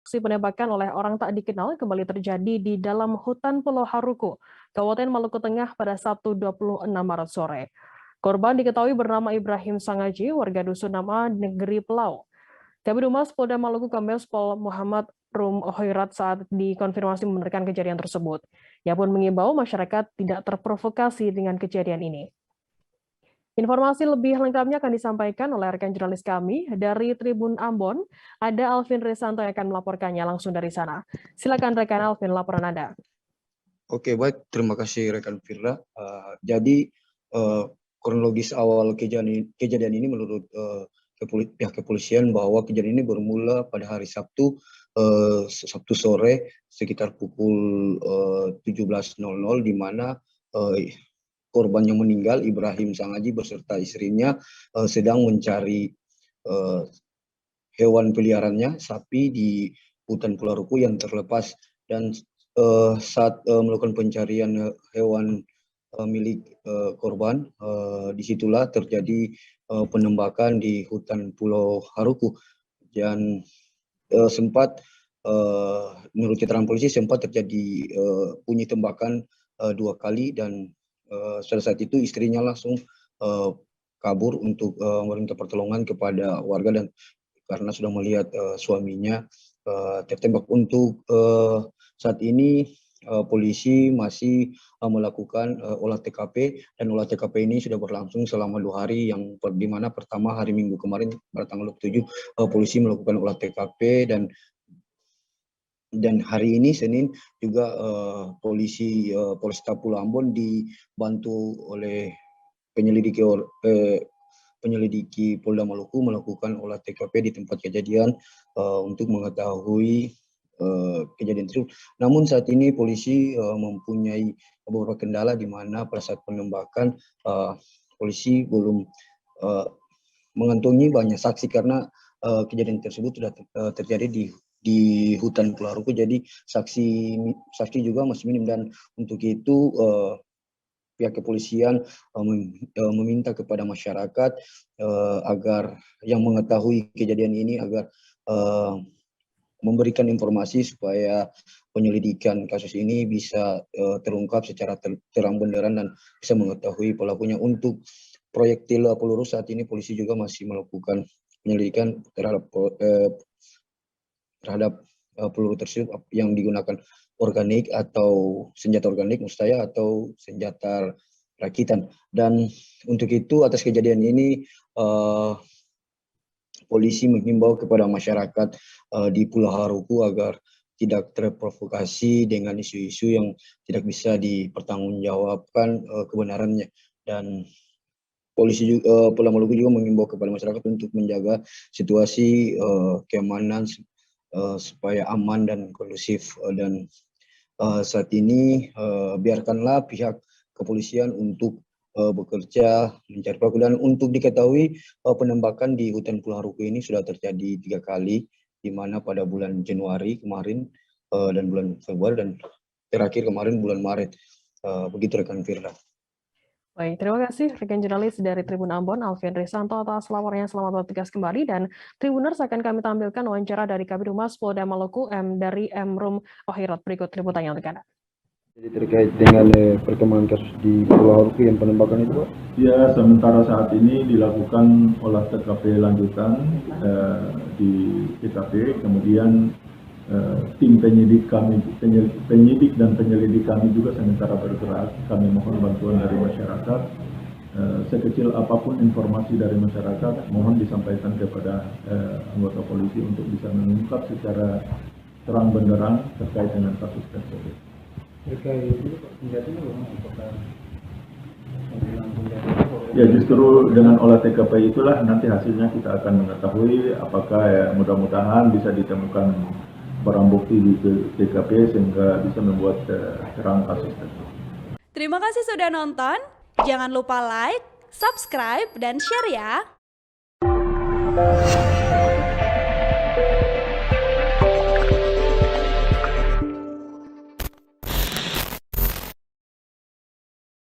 Aksi penembakan oleh orang tak dikenal kembali terjadi di dalam hutan Pulau Haruku, Kabupaten Maluku Tengah pada Sabtu 26 Maret sore. Korban diketahui bernama Ibrahim Sangaji, warga Dusun Nama Negeri Pelau. Kabid Humas Polda Maluku Kombes Pol Muhammad Rum Hoirat saat dikonfirmasi membenarkan kejadian tersebut. Ia pun mengimbau masyarakat tidak terprovokasi dengan kejadian ini. Informasi lebih lengkapnya akan disampaikan oleh rekan jurnalis kami dari Tribun Ambon. Ada Alvin Risanto yang akan melaporkannya langsung dari sana. Silakan rekan Alvin, laporan Anda. Oke, baik. Terima kasih rekan Firda. Jadi kronologis awal kejadian ini menurut pihak kepolisian bahwa kejadian ini bermula pada hari Sabtu sore sekitar pukul 17.00 di mana korban yang meninggal Ibrahim Sangaji beserta istrinya sedang mencari hewan peliharaannya sapi di hutan Pulau Ruku yang terlepas, dan saat melakukan pencarian hewan milik korban, disitulah terjadi penembakan di hutan Pulau Haruku, dan sempat menurut keterangan polisi sempat terjadi bunyi tembakan 2 kali, dan pada saat itu istrinya langsung kabur untuk meminta pertolongan kepada warga, dan karena sudah melihat suaminya tertembak. Untuk saat ini polisi masih melakukan olah TKP, dan olah TKP ini sudah berlangsung selama 2 hari, yang di mana pertama hari Minggu kemarin pada tanggal 27 polisi melakukan olah TKP, dan hari ini Senin juga polisi Polresta Pulau Ambon dibantu oleh penyelidiki Polda Maluku melakukan olah TKP di tempat kejadian untuk mengetahui kejadian tersebut. Namun saat ini polisi mempunyai beberapa kendala, di mana pada saat penembakan polisi belum mengantongi banyak saksi karena kejadian tersebut sudah terjadi di hutan Pulau Ruku, jadi saksi juga masih minim, dan untuk itu pihak kepolisian meminta kepada masyarakat agar yang mengetahui kejadian ini agar memberikan informasi supaya penyelidikan kasus ini bisa terungkap secara terang benderang dan bisa mengetahui pelakunya. Untuk proyektil peluru saat ini polisi juga masih melakukan penyelidikan terhadap peluru tersebut yang digunakan organik atau senjata organik maksud saya, atau senjata rakitan. Dan untuk itu atas kejadian ini polisi menghimbau kepada masyarakat di Pulau Haruku agar tidak terprovokasi dengan isu-isu yang tidak bisa dipertanggungjawabkan kebenarannya, dan polisi juga, Polda Maluku juga mengimbau kepada masyarakat untuk menjaga situasi keamanan supaya aman dan kondusif, dan saat ini biarkanlah pihak kepolisian untuk bekerja mencari pelaku. Dan untuk diketahui penembakan di hutan Pulau Haruku ini sudah terjadi 3 kali, di mana pada bulan Januari kemarin dan bulan Februari, dan terakhir kemarin bulan Maret. Begitu rekan Firda. Baik, terima kasih rekan jurnalis dari Tribun Ambon, Alvin Risanto atas laporannya. Selamat bertugas kembali, dan Tribuners akan kami tampilkan wawancara dari Kabid Humas Polda Maluku dari Rum Hoirat berikut liputannya untuk Anda. Jadi terkait dengan perkembangan kasus di Pulau Haruku yang penembakan itu, Pak? Ya, sementara saat ini dilakukan olah TKP lanjutan di TKP, kemudian tim penyidik dan penyelidik kami juga sementara bergerak. Kami mohon bantuan dari masyarakat. Sekecil apapun informasi dari masyarakat, mohon disampaikan kepada anggota polisi untuk bisa mengungkap secara terang benderang terkait dengan kasus tersebut. Ya, justru dengan olah TKP itulah nanti hasilnya kita akan mengetahui apakah mudah-mudahan bisa ditemukan barang bukti di TKP sehingga bisa membuat terang kasus tersebut. Terima kasih sudah nonton. Jangan lupa like, subscribe, dan share ya.